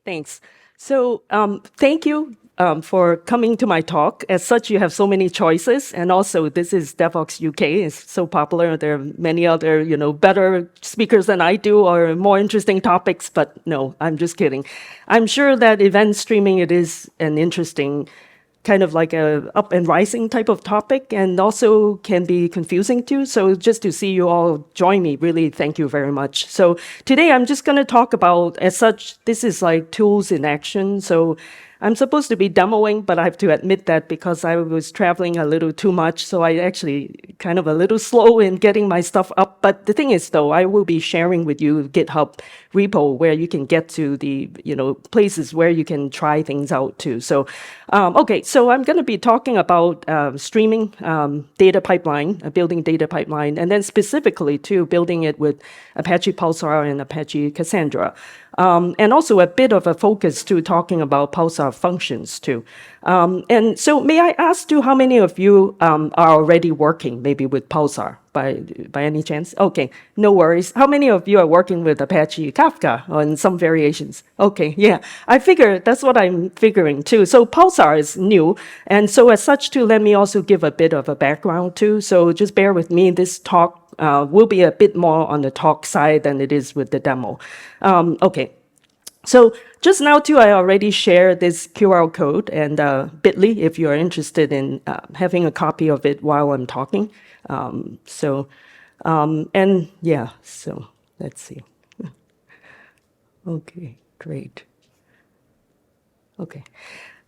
Thanks. So thank you for coming to my talk. As such, you have so many choices, and also this is DevOps UK. It's so popular. There are many other, better speakers than I do, or more interesting topics. But no, I'm just kidding. I'm sure that event streaming it is an interesting kind of like a up and rising type of topic, and also can be confusing too. So just to see you all join me, really thank you very much. So today I'm just going to talk about, as such, this is like tools in action. So I'm supposed to be demoing, but I have to admit that because I was traveling a little too much, so I actually kind of a little slow in getting my stuff up. But the thing is, though, I will be sharing with you GitHub repo where you can get to the places where you can try things out too. So, okay, so I'm going to be talking about streaming data pipeline, building data pipeline, and then specifically too building it with Apache Pulsar and Apache Cassandra. And also a bit of a focus to talking about Pulsar Functions too. And so may I ask you how many of you are already working maybe with Pulsar by any chance? Okay, no worries. How many of you are working with Apache Kafka on some variations? Okay, yeah, I figure that's what I'm figuring too. So Pulsar is new. And so as such too, let me also give a bit of a background too. So just bear with me, this talk will be a bit more on the talk side than it is with the demo. Okay, so just now too, I already shared this QR code and bit.ly if you're interested in having a copy of it while I'm talking. And yeah, so let's see. Okay, great.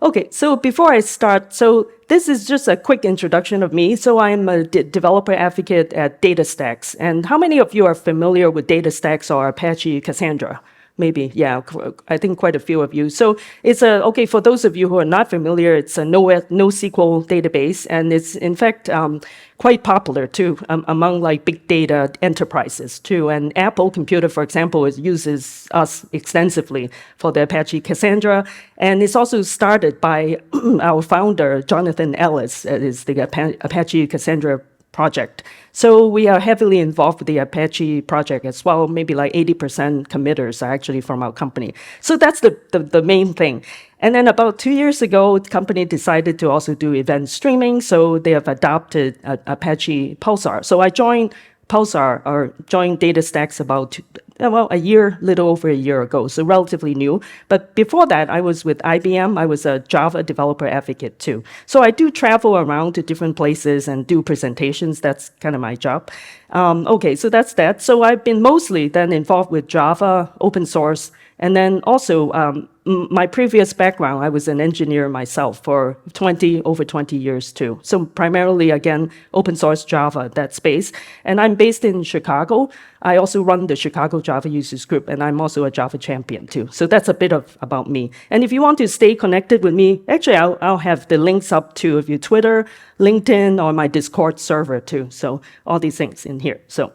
Okay, so before I start, so this is just a quick introduction of me. So I'm a developer advocate at DataStax. And how many of you are familiar with DataStax or Apache Cassandra? Maybe, yeah, I think quite a few of you. So it's okay, for those of you who are not familiar, it's a NoSQL database, and it's in fact quite popular too among like big data enterprises too. And Apple Computer, for example, uses us extensively for the Apache Cassandra, and it's also started by our founder, Jonathan Ellis, is the Apache Cassandra project. So we are heavily involved with the Apache project as well. Maybe like 80% committers are actually from our company. So that's the main thing. And then about 2 years ago, the company decided to also do event streaming. So they have adopted Apache Pulsar. So I joined Pulsar or joined DataStax about little over a year ago, so relatively new. But before that, I was with IBM. I was a Java developer advocate too. So I do travel around to different places and do presentations. That's kind of my job. Okay, so that's that. So I've been mostly then involved with Java, open source, and then also my previous background, I was an engineer myself for over 20 years too. So primarily, again, open source Java, that space. And I'm based in Chicago. I also run the Chicago Java Users Group, and I'm also a Java champion too. So that's a bit about me. And if you want to stay connected with me, actually, I'll have the links up to your Twitter, LinkedIn, or my Discord server too. So all these things in here. So,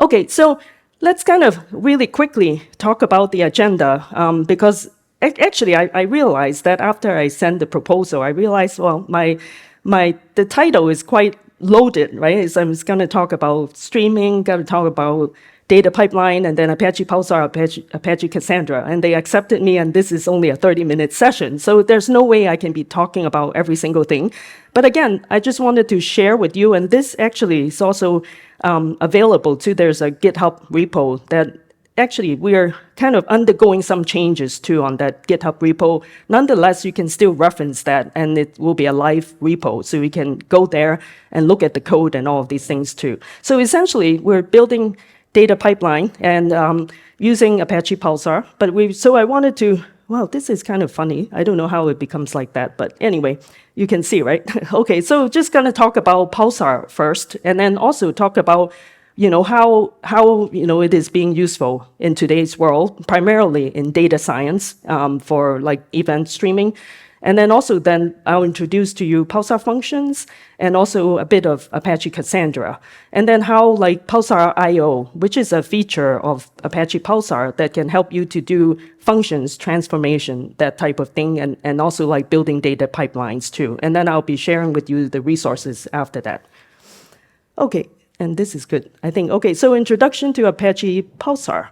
okay, so let's kind of really quickly talk about the agenda, because actually I realized that after I sent the proposal, I realized, well, the title is quite loaded, right? So I'm just going to talk about streaming, going to talk about data pipeline, and then Apache Pulsar, Apache Cassandra, and they accepted me, and this is only a 30-minute session. So there's no way I can be talking about every single thing. But again, I just wanted to share with you, and this actually is also available too. There's a GitHub repo that actually we are kind of undergoing some changes too on that GitHub repo. Nonetheless, you can still reference that, and it will be a live repo, so you can go there and look at the code and all of these things too. So essentially, we're building data pipeline and using Apache Pulsar. So I wanted to, well, this is kind of funny. I don't know how it becomes like that, but anyway, you can see, right? Okay, so just gonna talk about Pulsar first, and then also talk about, how it is being useful in today's world, primarily in data science for like event streaming. And then also I'll introduce to you Pulsar Functions and also a bit of Apache Cassandra. And then how like Pulsar I/O, which is a feature of Apache Pulsar that can help you to do functions, transformation, that type of thing, and also like building data pipelines too. And then I'll be sharing with you the resources after that. Okay, and this is good, I think. Okay, so introduction to Apache Pulsar.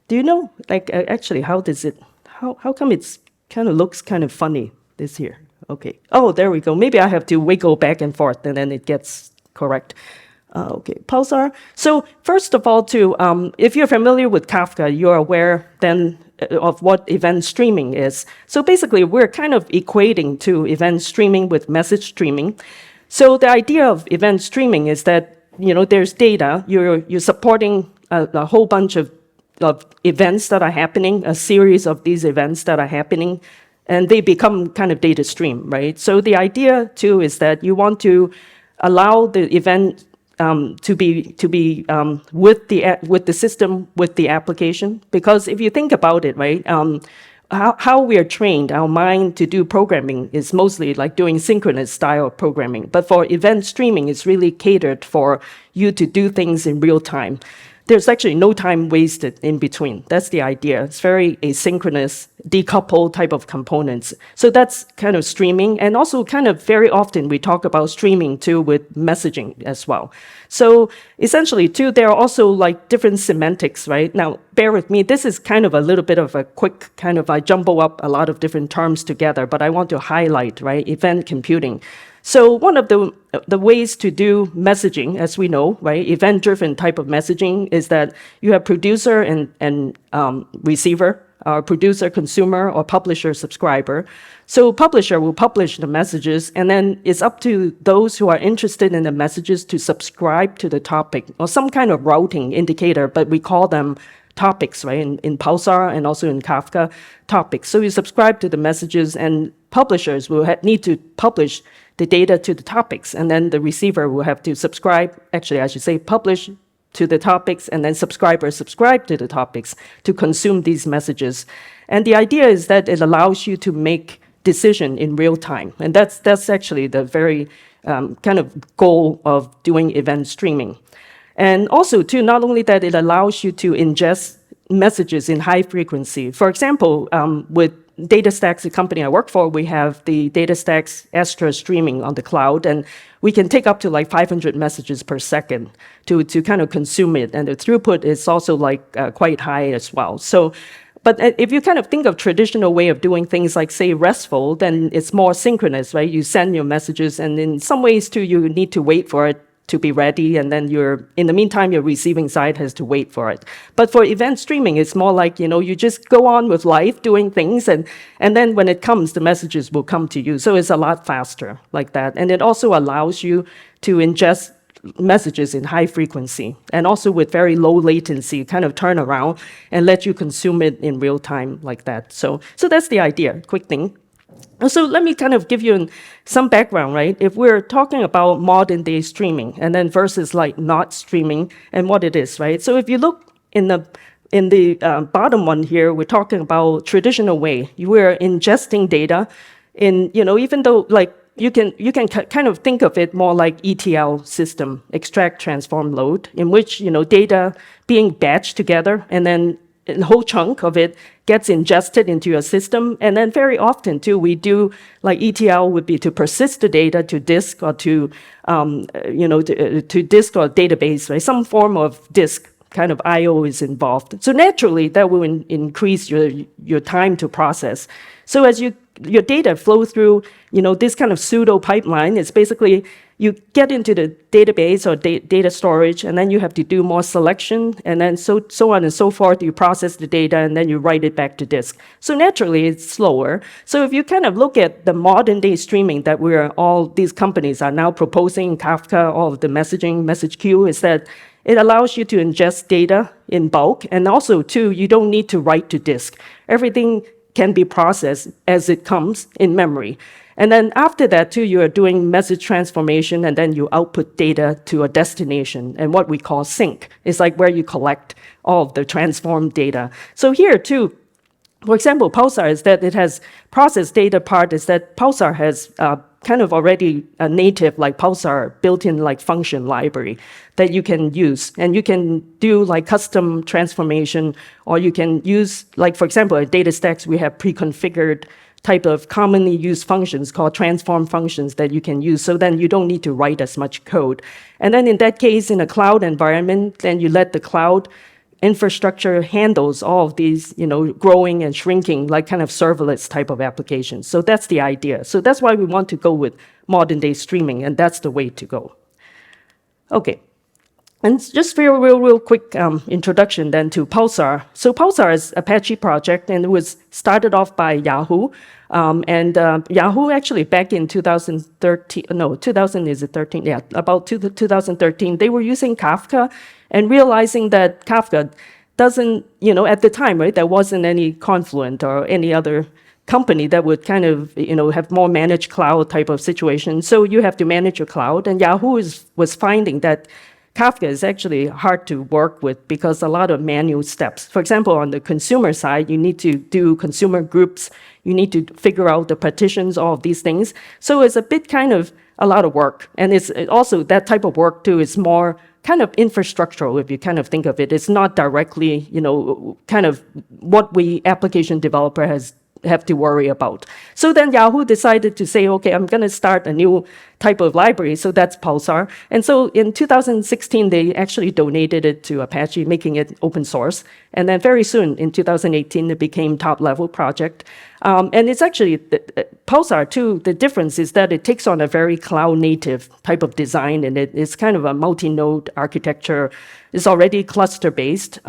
Do you know, like, actually, how come it's kind of looks kind of funny this here? Okay. Oh, there we go. Maybe I have to wiggle back and forth, and then it gets correct. Okay, Pulsar. So first of all, if you're familiar with Kafka, you're aware then of what event streaming is. So basically, we're kind of equating to event streaming with message streaming. So the idea of event streaming is that, there's data, you're supporting a whole bunch of events that are happening, a series of these events that are happening, and they become kind of data stream, right? So the idea too is that you want to allow the event to be with the system, with the application, because if you think about it, right, how we are trained, our mind to do programming is mostly like doing synchronous style programming. But for event streaming, it's really catered for you to do things in real time. There's actually no time wasted in between. That's the idea. It's very asynchronous, decoupled type of components. So that's kind of streaming. And also kind of very often we talk about streaming too with messaging as well. So essentially too, there are also like different semantics, right? Now, bear with me. This is kind of a little bit of a quick kind of, I jumble up a lot of different terms together, but I want to highlight, right, event computing. So one of the ways to do messaging, as we know, right, event-driven type of messaging is that you have producer and receiver, or producer, consumer, or publisher, subscriber. So publisher will publish the messages, and then it's up to those who are interested in the messages to subscribe to the topic, or some kind of routing indicator, but we call them topics, right, in Pulsar and also in Kafka, topics. So you subscribe to the messages, and publishers will need to publish the data to the topics, and then the receiver will have to subscribe, actually I should say publish to the topics, and then subscribers subscribe to the topics to consume these messages. And the idea is that it allows you to make decision in real time. And that's actually the very kind of goal of doing event streaming. And also too, not only that, it allows you to ingest messages in high frequency. For example, with DataStax, the company I work for, we have the DataStax Astra streaming on the cloud, and we can take up to like 500 messages per second to kind of consume it. And the throughput is also like quite high as well. So, but if you kind of think of traditional way of doing things like, say, RESTful, then it's more synchronous, right? You send your messages, and in some ways too, you need to wait for it to be ready, and then in the meantime, your receiving side has to wait for it. But for event streaming, it's more like, you just go on with life doing things, and then when it comes, the messages will come to you. So it's a lot faster like that. And it also allows you to ingest messages in high frequency, and also with very low latency, kind of turn around and let you consume it in real time like that. So that's the idea, quick thing. So let me kind of give you some background, right? If we're talking about modern day streaming, and then versus like not streaming and what it is, right? So if you look in the bottom one here, we're talking about traditional way. We're ingesting data in, even though like you can kind of think of it more like ETL system, extract, transform, load, in which, data being batched together, and then a whole chunk of it gets ingested into your system. And then very often too, we do like ETL would be to persist the data to disk or to disk or database, right? Some form of disk kind of I/O is involved. So naturally, that will increase your time to process. So as your data flow through, this kind of pseudo pipeline, it's basically you get into the database or data storage, and then you have to do more selection, and then so on and so forth. You process the data, and then you write it back to disk. So naturally, it's slower. So if you kind of look at the modern day streaming that all these companies are now proposing, Kafka, all of the message queue, is that it allows you to ingest data in bulk, and also too, you don't need to write to disk. Everything can be processed as it comes in memory. And then after that, too, you are doing message transformation, and then you output data to a destination, and what we call sync. It's like where you collect all of the transformed data. So here, too, for example, Pulsar is that it has processed data part is that Pulsar has kind of already a native like Pulsar built-in like function library that you can use. And you can do like custom transformation, or you can use, like, for example, at DataStax, we have pre-configured type of commonly used functions called transform functions that you can use. So then you don't need to write as much code. And then in that case, in a cloud environment, then you let the cloud infrastructure handles all of these, growing and shrinking, like kind of serverless type of applications. So that's the idea. So that's why we want to go with modern day streaming, and that's the way to go. Okay. And just for a real quick introduction then to Pulsar. So Pulsar is an Apache project, and it was started off by Yahoo. Yahoo actually back in 2013, no, 2000 is it 13? Yeah, about 2013, they were using Kafka and realizing that Kafka doesn't, at the time, right, there wasn't any Confluent or any other company that would kind of, have more managed cloud type of situation. So you have to manage your cloud, and Yahoo was finding that Kafka is actually hard to work with because a lot of manual steps. For example, on the consumer side, you need to do consumer groups. You need to figure out the partitions, all of these things. So it's a bit kind of a lot of work. And it's also that type of work too is more kind of infrastructural, if you kind of think of it. It's not directly, kind of what we application developer have to worry about. So then Yahoo decided to say, okay, I'm going to start a new type of library, so that's Pulsar. And so in 2016, they actually donated it to Apache, making it open source. And then very soon, in 2018, it became top-level project. And it's actually, Pulsar too, the difference is that it takes on a very cloud-native type of design, and it's kind of a multi-node architecture. It's already cluster-based.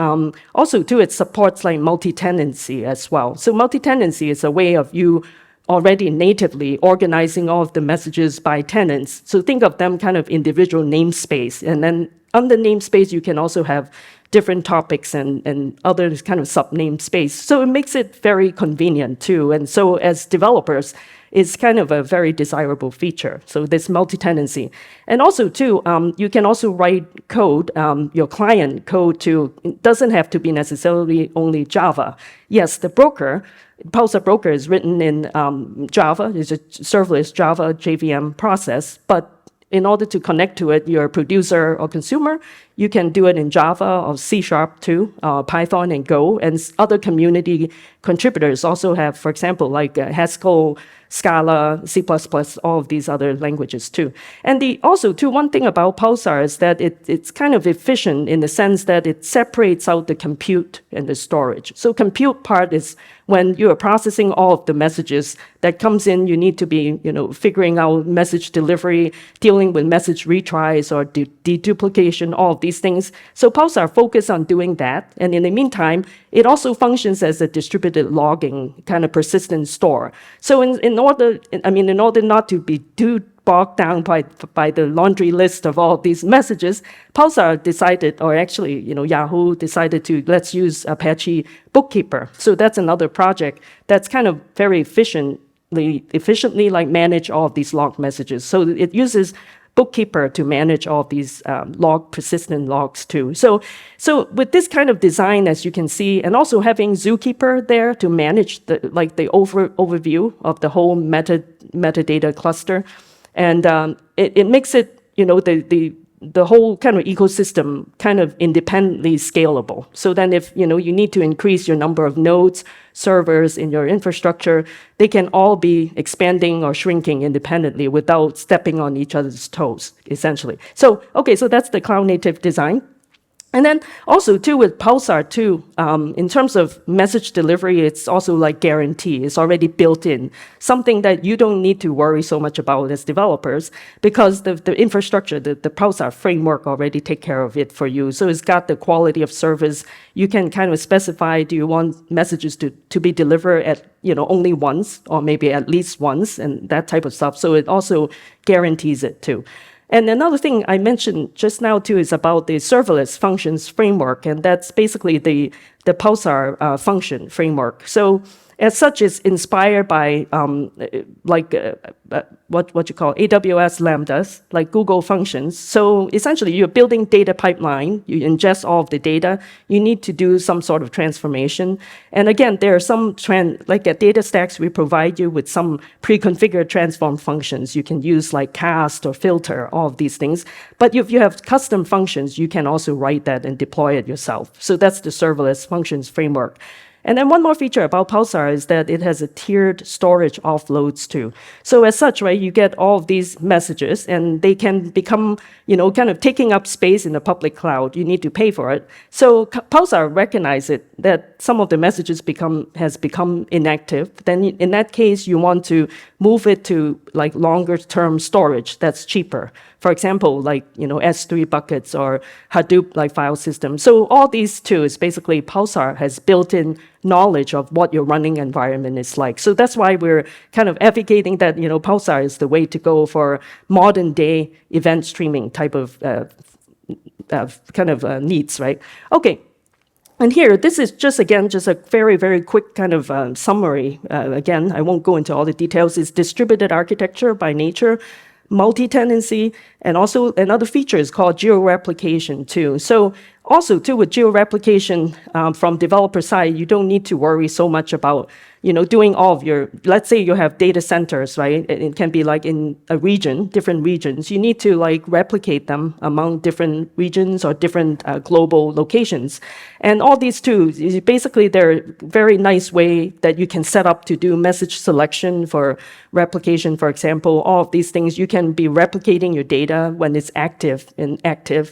Also, too, it supports like multi-tenancy as well. So multi-tenancy is a way of you already natively organizing all of the messages by tenants. So think of them kind of individual namespace. And then on the namespace, you can also have different topics and other kind of sub-namespace. So it makes it very convenient too. And so as developers, it's kind of a very desirable feature. So this multi-tenancy. And also too, you can also write code, your client code too. It doesn't have to be necessarily only Java. Yes, the broker, Pulsar Broker is written in Java. It's a serverless Java JVM process. But in order to connect to it, you're a producer or consumer, you can do it in Java or C# too, Python and Go. And other community contributors also have, for example, like Haskell, Scala, C++, all of these other languages too. And also too, one thing about Pulsar is that it's kind of efficient in the sense that it separates out the compute and the storage. So compute part is when you are processing all of the messages that comes in, you need to be, figuring out message delivery, dealing with message retries or deduplication, all of these things. So Pulsar focus on doing that. And in the meantime, it also functions as a distributed logging kind of persistent store. So in order not to be too bogged down by the laundry list of all of these messages, Pulsar decided, or actually, Yahoo decided to let's use Apache Bookkeeper. So that's another project that's kind of very efficiently like manage all of these log messages. So it uses Bookkeeper to manage all of these persistent logs too. So with this kind of design, as you can see, and also having Zookeeper there to manage the overview of the whole metadata cluster, and it makes it the whole kind of ecosystem kind of independently scalable. So then if you need to increase your number of nodes, servers in your infrastructure, they can all be expanding or shrinking independently without stepping on each other's toes, essentially. So, okay, so that's the cloud native design. And then also too with Pulsar too, in terms of message delivery, it's also like guarantee. It's already built in, something that you don't need to worry so much about as developers because the infrastructure, the Pulsar framework already take care of it for you. So it's got the quality of service. You can kind of specify, do you want messages to be delivered at only once or maybe at least once and that type of stuff. So it also guarantees it too. And another thing I mentioned just now too is about the serverless functions framework, and that's basically the Pulsar function framework. So as such, it's inspired by what you call AWS Lambdas, like Google Functions. So essentially, you're building data pipeline. You ingest all of the data. You need to do some sort of transformation. And again, there are some like at DataStax, we provide you with some pre-configured transform functions. You can use like cast or filter, all of these things. But if you have custom functions, you can also write that and deploy it yourself. So that's the serverless functions framework. And then one more feature about Pulsar is that it has a tiered storage offloads too. So as such, right, you get all of these messages and they can become, kind of taking up space in the public cloud. You need to pay for it. So Pulsar recognizes it that some of the messages has become inactive. Then in that case, you want to move it to like longer term storage that's cheaper. For example, like, S3 buckets or Hadoop like file systems. So all these two is basically Pulsar has built-in knowledge of what your running environment is like. So that's why we're kind of advocating that, Pulsar is the way to go for modern day event streaming type of needs, right? Okay. And here, this is just a very, very quick kind of summary. Again, I won't go into all the details. It's distributed architecture by nature, multi-tenancy, and also another feature is called geo-replication too. So also too with geo-replication from developer side, you don't need to worry so much about doing all of your, let's say you have data centers, right? It can be like in a region, different regions. You need to like replicate them among different regions or different global locations. And all these too, basically they're a very nice way that you can set up to do message selection for replication, for example. All of these things, you can be replicating your data when it's active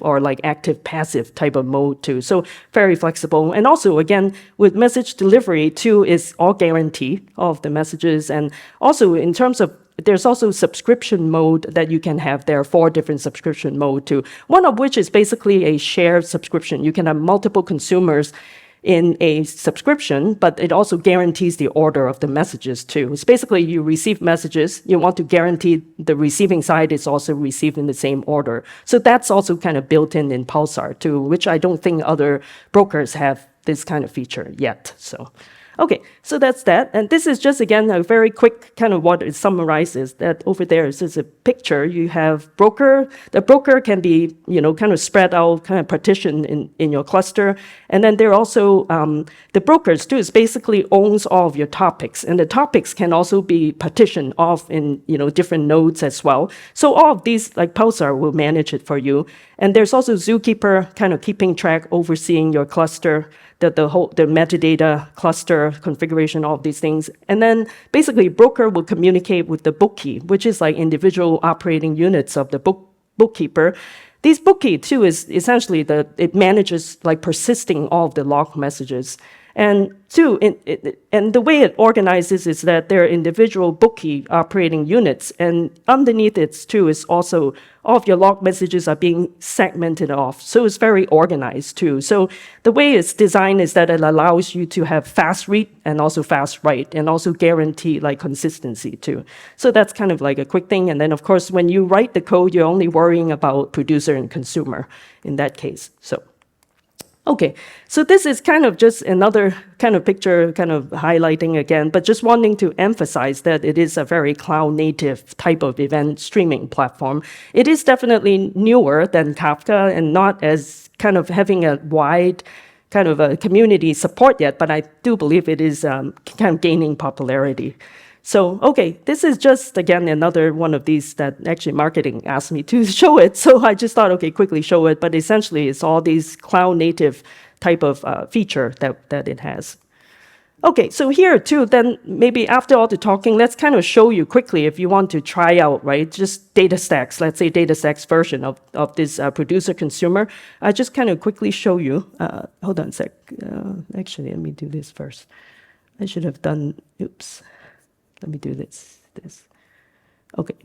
or like active passive type of mode too. So very flexible. And also again, with message delivery too is all guaranteed of the messages. And also in terms of, there's also subscription mode that you can have. There are 4 different subscription mode too. One of which is basically a shared subscription. You can have multiple consumers in a subscription, but it also guarantees the order of the messages too. It's basically you receive messages, you want to guarantee the receiving side is also received in the same order. So that's also kind of built in Pulsar too, which I don't think other brokers have this kind of feature yet. So. Okay, so that's that. And this is just, again, a very quick kind of what it summarizes. That over there is just a picture. You have broker. The broker can be, kind of spread out, kind of partitioned in your cluster. And then there are also, the brokers too, is basically owns all of your topics. And the topics can also be partitioned off in, different nodes as well. So all of these, like Pulsar, will manage it for you. And there's also Zookeeper kind of keeping track, overseeing your cluster, the metadata cluster configuration, all of these things. And then basically broker will communicate with the bookie, which is like individual operating units of the bookkeeper. These bookie too is essentially it manages like persisting all of the log messages. And two, and the way it organizes is that there are individual bookie operating units, and underneath it too is also all of your log messages are being segmented off. So it's very organized too. So the way it's designed is that it allows you to have fast read and also fast write, and also guarantee like consistency too. So that's kind of like a quick thing. And then of course, when you write the code, you're only worrying about producer and consumer in that case. So. Okay, so this is kind of just another kind of picture, kind of highlighting again, but just wanting to emphasize that it is a very cloud-native type of event streaming platform. It is definitely newer than Kafka and not as kind of having a wide kind of a community support yet, but I do believe it is kind of gaining popularity. So, okay, this is just, again, another one of these that actually marketing asked me to show it. So I just thought, okay, quickly show it. But essentially, it's all these cloud-native type of feature that it has. Okay, so here, too, then maybe after all the talking, let's kind of show you quickly if you want to try out, right, just DataStax, let's say DataStax version of this producer-consumer. I just kind of quickly show you. Hold on a sec. Actually, let me do this first. I should have done, oops. Let me do this. Okay.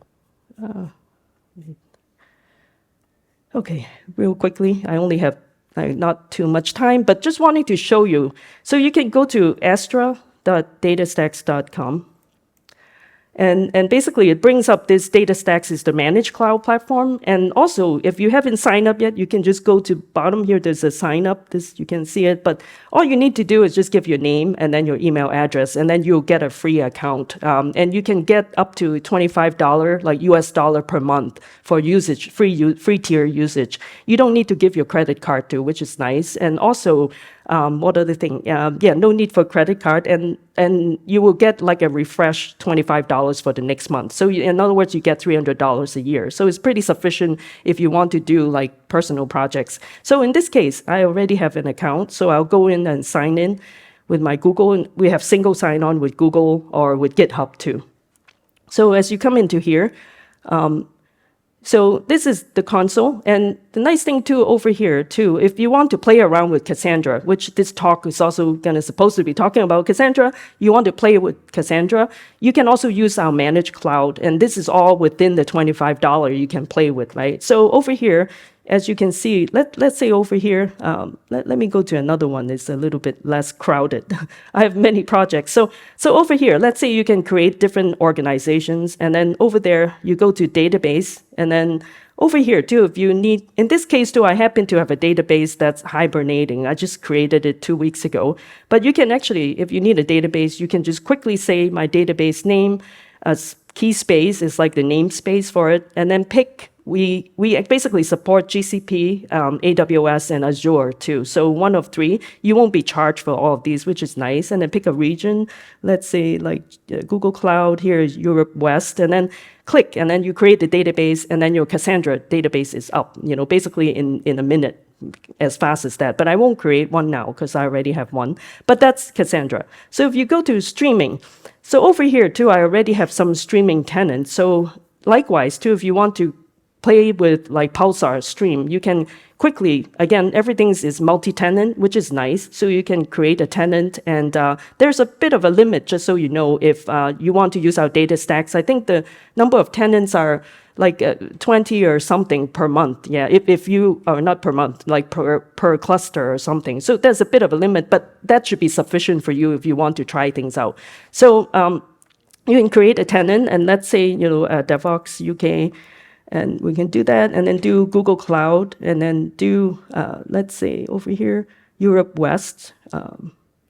Okay, real quickly. I only have not too much time, but just wanting to show you. So you can go to astra.datastax.com. And basically, it brings up this DataStax is the managed cloud platform. And also, if you haven't signed up yet, you can just go to bottom here. There's a sign up. You can see it. But all you need to do is just give your name and then your email address, and then you'll get a free account. And you can get up to $25, like US dollar per month for usage, free tier usage. You don't need to give your credit card to, which is nice. And also, what other thing? No need for credit card, and you will get like a refresh $25 for the next month. So in other words, you get $300 a year. So it's pretty sufficient if you want to do like personal projects. So in this case, I already have an account, so I'll go in and sign in my Google, and we have single sign-on with Google or with GitHub too. So as you come into here, so this is the console, and the nice thing too over here too, if you want to play around with Cassandra, which this talk is also supposed to be talking about Cassandra, you want to play with Cassandra, you can also use our managed cloud, and this is all within the $25 you can play with, right? So over here, as you can see, let's say over here, let me go to another one. It's a little bit less crowded. I have many projects. So over here, let's say you can create different organizations. And then over there, you go to database. And then over here, too, if you need, in this case, too, I happen to have a database that's hibernating. I just created it 2 weeks ago. But you can actually, if you need a database, you can just quickly say my database name. Key space is like the namespace for it. And then pick. We basically support GCP, AWS, and Azure too. So one of three. You won't be charged for all of these, which is nice. And then pick a region. Let's say like Google Cloud. Here is Europe West. And then click. And then you create the database. And then your Cassandra database is up, basically in a minute, as fast as that. But I won't create one now because I already have one. But that's Cassandra. So if you go to streaming. So over here too, I already have some streaming tenants. So likewise too, if you want to play with like Pulsar stream, you can quickly, again, everything is multi-tenant, which is nice. So you can create a tenant, and there's a bit of a limit, just so you know, if you want to use our data stacks. I think the number of tenants are like 20 or something per month. Yeah, if you are not per month, like per cluster or something. So there's a bit of a limit, but that should be sufficient for you if you want to try things out. So you can create a tenant, and let's say, DevOps UK, and we can do that, and then do Google Cloud, and then do, let's say, over here, Europe West,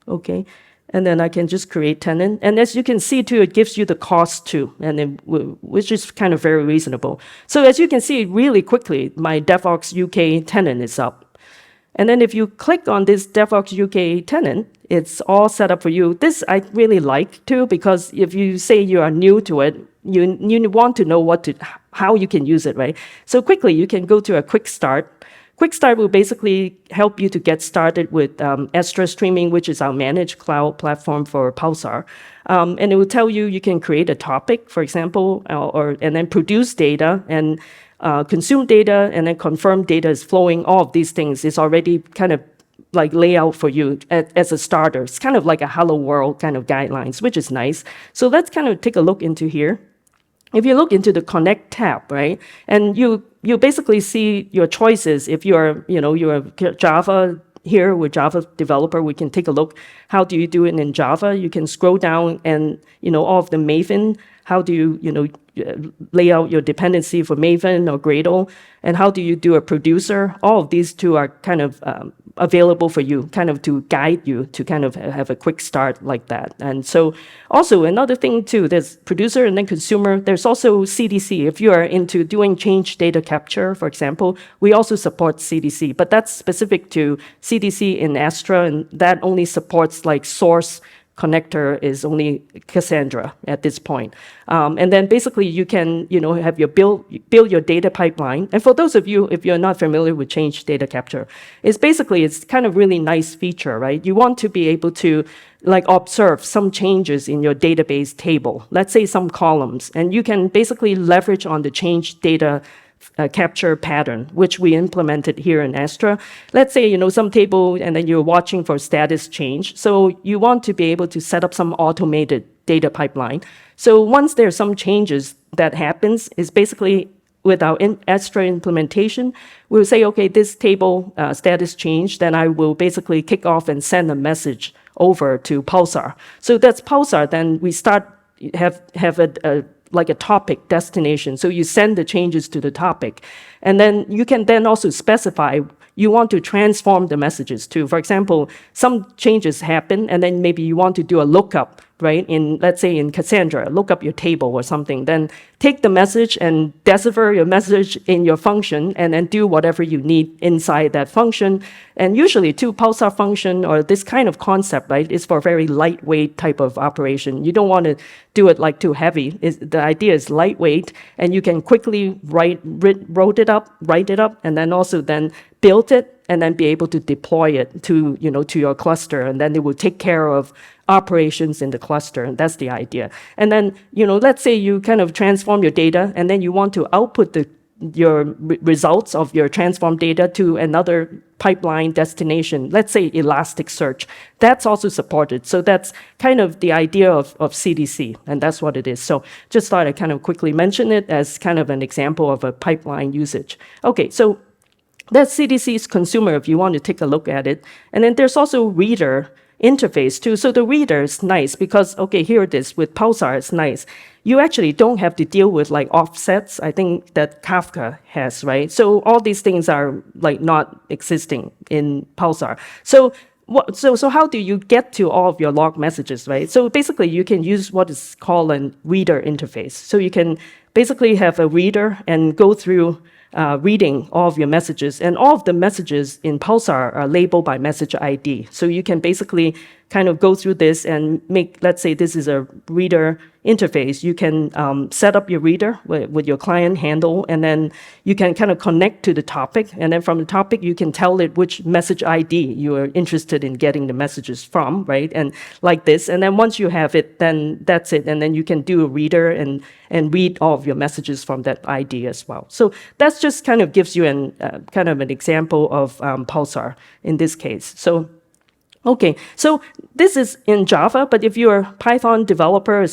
okay. And then I can just create tenant. And as you can see, too, it gives you the cost, too, and then, which is kind of very reasonable. So as you can see, really quickly, my DevOps UK tenant is up. And then if you click on this DevOps UK tenant, it's all set up for you. This I really like, too, because if you say you are new to it, you want to know how you can use it, right? So quickly, you can go to a quick start. Quick start will basically help you to get started with Astra streaming, which is our managed cloud platform for Pulsar. And it will tell you can create a topic, for example, and then produce data and consume data, and then confirm data is flowing. All of these things is already kind of like layout for you as a starter. It's kind of like a hello world kind of guidelines, which is nice. So let's kind of take a look into here. If you look into the Connect tab, right, and you basically see your choices. If you're, you're a Java here with Java developer, we can take a look. How do you do it in Java? You can scroll down and, all of the Maven. How do you, lay out your dependency for Maven or Gradle? And how do you do a producer? All of these two are kind of available for you, kind of to guide you to kind of have a quick start like that. And so also another thing too, there's producer and then consumer. There's also CDC. If you are into doing change data capture, for example, we also support CDC, but that's specific to CDC in Astra, and that only supports like source connector is only Cassandra at this point. And then basically you can, have your build your data pipeline. And for those of you, if you're not familiar with change data capture, it's kind of really nice feature, right? You want to be able to like observe some changes in your database table, let's say some columns, and you can basically leverage on the change data capture pattern, which we implemented here in Astra. Let's say, some table, and then you're watching for status change. So you want to be able to set up some automated data pipeline. So once there's some changes that happens, is basically with our Astra implementation, we'll say, okay, this table status change, then I will basically kick off and send a message over to Pulsar. So that's Pulsar. Then we have a topic destination. So you send the changes to the topic. And then you can then also specify you want to transform the messages too. For example, some changes happen, and then maybe you want to do a lookup, right? Let's say in Cassandra, look up your table or something. Then take the message and decipher your message in your function, and then do whatever you need inside that function. And usually, too, Pulsar function or this kind of concept, right, is for a very lightweight type of operation. You don't want to do it like too heavy. The idea is lightweight, and you can quickly write it up, and then also then build it, and then be able to deploy it to, to your cluster, and then it will take care of operations in the cluster, and that's the idea. And then, let's say you kind of transform your data, and then you want to output your results of your transformed data to another pipeline destination, let's say Elasticsearch. That's also supported. So that's kind of the idea of CDC, and that's what it is. So just thought I'd kind of quickly mention it as kind of an example of a pipeline usage. Okay, so that's CDC's consumer if you want to take a look at it. And then there's also reader interface too. So the reader is nice because, okay, here it is with Pulsar, it's nice. You actually don't have to deal with like offsets, I think that Kafka has, right? So all these things are like not existing in Pulsar. So how do you get to all of your log messages, right? So basically you can use what is called a reader interface. So you can basically have a reader and go through reading all of your messages. And all of the messages in Pulsar are labeled by message ID. So you can basically kind of go through this and make, let's say this is a reader interface. You can set up your reader with your client handle, and then you can kind of connect to the topic. And then from the topic, you can tell it which message ID you are interested in getting the messages from, right? And like this. And then once you have it, then that's it. And then you can do a reader and read all of your messages from that ID as well. So that's just kind of gives you kind of an example of Pulsar in this case. So okay, so this is in Java, but if you're a Python developer,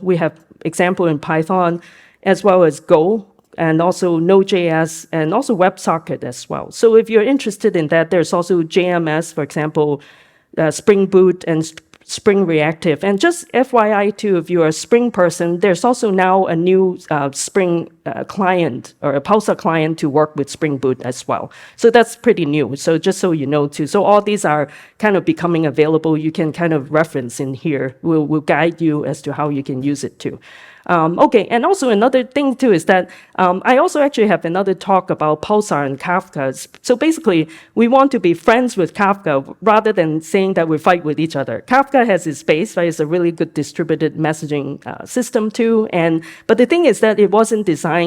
we have example in Python as well as Go, and also Node.js, and also WebSocket as well. So if you're interested in that, there's also JMS, for example, Spring Boot and Spring Reactive. And just FYI too, if you're a Spring person, there's also now a new Spring client or a Pulsar client to work with Spring Boot as well. So that's pretty new. So just so you know too. So all these are kind of becoming available. You can kind of reference in here. We'll guide you as to how you can use it too. Okay, and also another thing too is that I also actually have another talk about Pulsar and Kafka. So basically, we want to be friends with Kafka rather than saying that we fight with each other. Kafka has its space, right? It's a really good distributed messaging system too. But the thing is that it wasn't designed,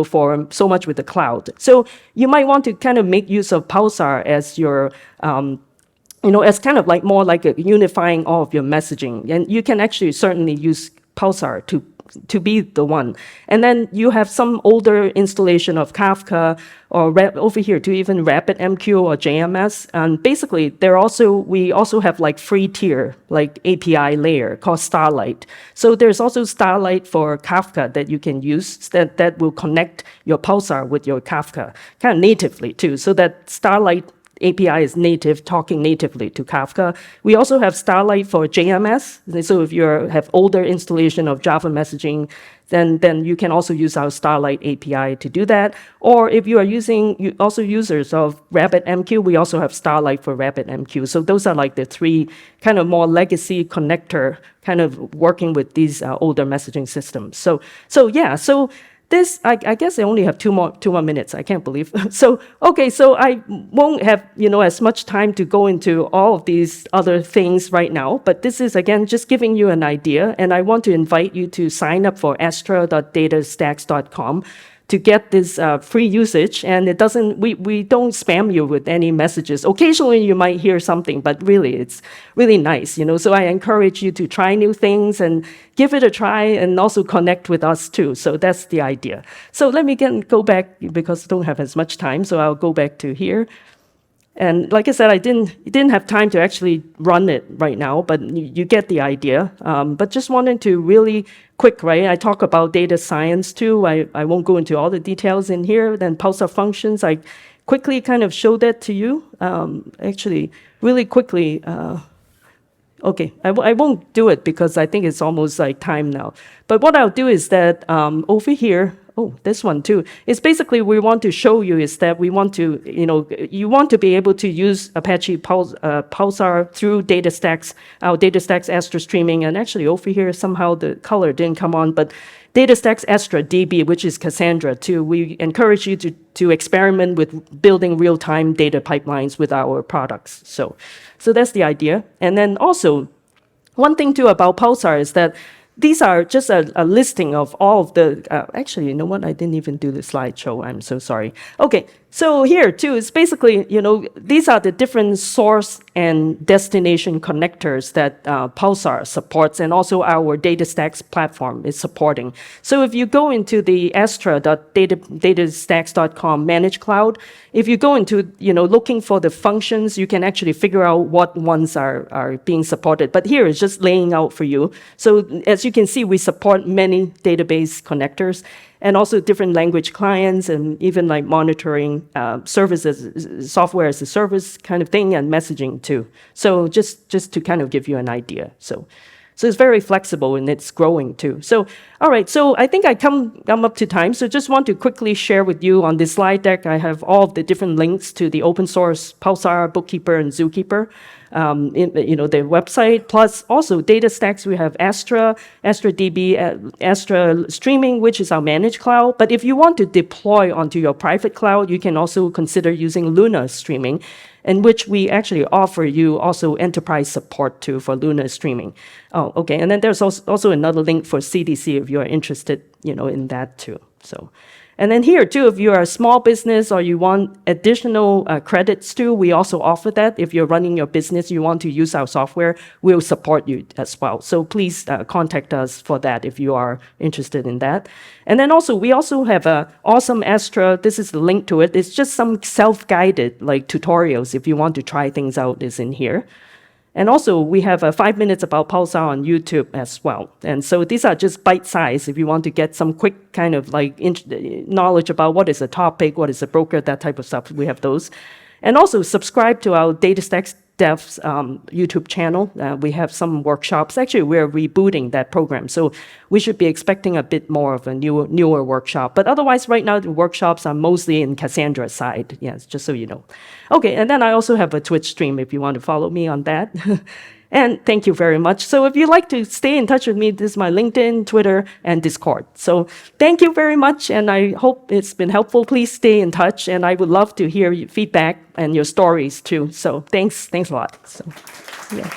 for so much with the cloud. So you might want to kind of make use of Pulsar as your as kind of like more like a unifying all of your messaging. And you can actually certainly use Pulsar to be the one. And then you have some older installation of Kafka or over here to even RabbitMQ or JMS. And basically, we also have like free tier, like API layer called Starlight. So there's also Starlight for Kafka that you can use that will connect your Pulsar with your Kafka kind of natively too. So that Starlight API is native, talking natively to Kafka. We also have Starlight for JMS. So if you have older installation of Java messaging, then you can also use our Starlight API to do that. Or if you are also users of RabbitMQ, we also have Starlight for RabbitMQ. So those are like the three kind of more legacy connector kind of working with these older messaging systems. So this, I guess I only have two more minutes. I can't believe. So I won't have as much time to go into all of these other things right now. But this is again just giving you an idea, and I want to invite you to sign up for astra.datastacks.com to get this free usage. And we don't spam you with any messages. Occasionally you might hear something, but really it's really nice, So I encourage you to try new things and give it a try, and also connect with us too. So that's the idea. So let me go back because I don't have as much time. So I'll go back to here. And like I said, I didn't have time to actually run it right now, but you get the idea. But just wanted to really quick, right? I talk about data science too. I won't go into all the details in here. Then Pulsar Functions, I quickly kind of show that to you. Actually, really quickly. Okay, I won't do it because I think it's almost like time now. But what I'll do is that over here, this one too. It's basically we want to show you is that we want to, you want to be able to use Apache Pulsar through DataStax, our DataStax Astra streaming. And actually over here, somehow the color didn't come on, but DataStax Astra DB, which is Cassandra too. We encourage you to experiment with building real-time data pipelines with our products. So that's the idea. And then also, one thing too about Pulsar is that these are just a listing of all of the, actually, you know what? I didn't even do the slideshow. I'm so sorry. Okay, so here too, it's basically, these are the different source and destination connectors that Pulsar supports, and also our DataStax platform is supporting. So if you go into the astra.datastax.com managed cloud, if you go into, looking for the functions, you can actually figure out what ones are being supported. But here is just laying out for you. So as you can see, we support many database connectors, and also different language clients, and even like monitoring services, software as a service kind of thing, and messaging too. So just to kind of give you an idea. So it's very flexible, and it's growing too. So, all right, so I think I'm up to time. So just want to quickly share with you on this slide deck, I have all of the different links to the open source Pulsar, Bookkeeper, and Zookeeper. The website, plus also DataStax. We have Astra DB, Astra Streaming, which is our managed cloud. But if you want to deploy onto your private cloud, you can also consider using Luna Streaming, in which we actually offer you also enterprise support too for Luna Streaming. Oh, okay. And then there's also another link for CDC if you're interested, in that too. So. And then here too, if you're a small business or you want additional credits too, we also offer that. If you're running your business, you want to use our software, we'll support you as well. So please contact us for that if you are interested in that. And then also, we also have an awesome Astra. This is the link to it. It's just some self-guided like tutorials. If you want to try things out, is in here. And also, we have 5 minutes about Pulsar on YouTube as well. And so these are just bite-sized if you want to get some quick kind of like knowledge about what is a topic, what is a broker, that type of stuff. We have those. And also subscribe to our DataStax Dev's YouTube channel. We have some workshops. Actually, we're rebooting that program, so we should be expecting a bit more of a newer workshop. But otherwise, right now, the workshops are mostly in Cassandra's side. Yes, just so you know. Okay, and then I also have a Twitch stream if you want to follow me on that. And thank you very much. So if you'd like to stay in touch with me, this is my LinkedIn, Twitter, and Discord. So thank you very much, and I hope it's been helpful. Please stay in touch, and I would love to hear your feedback and your stories too. So thanks a lot. So, yeah.